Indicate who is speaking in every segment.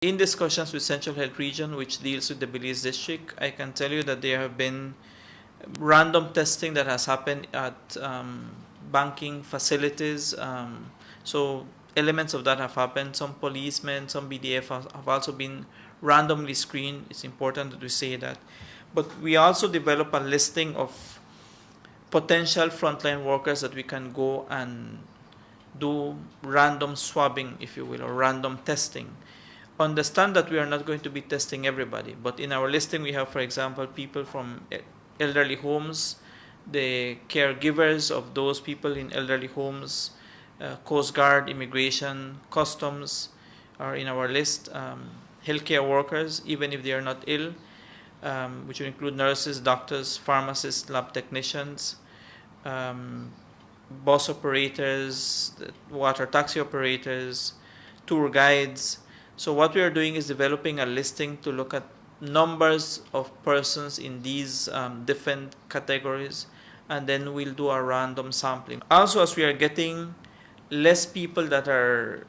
Speaker 1: In discussions with Central Health Region, which deals with the Belize district, I can tell you that there have been random testing that has happened at banking facilities. So elements of that have happened. Some policemen, some BDF have also been randomly screened. It's important that we say that. But we also develop a listing of potential frontline workers that we can go and do random swabbing, if you will, or random testing. Understand that we are not going to be testing everybody, but in our listing we have, for example, people from elderly homes, the caregivers of those people in elderly homes, Coast Guard, immigration, customs are in our list, healthcare workers, even if they are not ill, which will include nurses, doctors, pharmacists, lab technicians, bus operators, water taxi operators, tour guides. So what we are doing is developing a listing to look at numbers of persons in these different categories, and then we'll do a random sampling. Also, as we are getting less people that are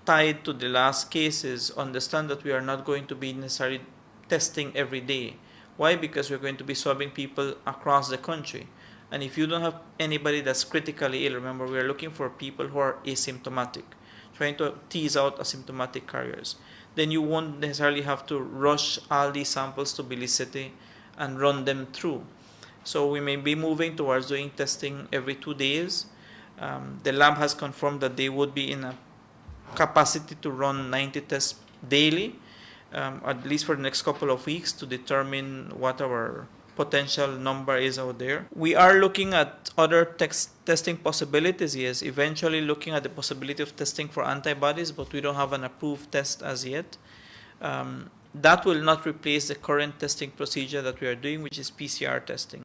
Speaker 1: tied to the last cases, understand that we are not going to be necessarily testing every day. Why? Because we're going to be swabbing people across the country. And if you don't have anybody that's critically ill, remember we are looking for people who are asymptomatic, trying to tease out asymptomatic carriers. Then you won't necessarily have to rush all these samples to Belize City and run them through. So we may be moving towards doing testing every 2 days. The lab has confirmed that they would be in a capacity to run 90 tests daily, at least for the next couple of weeks, to determine what our potential number is out there. We are looking at other testing possibilities, yes, eventually looking at the possibility of testing for antibodies, but we don't have an approved test as yet. That will not replace the current testing procedure that we are doing, which is PCR testing.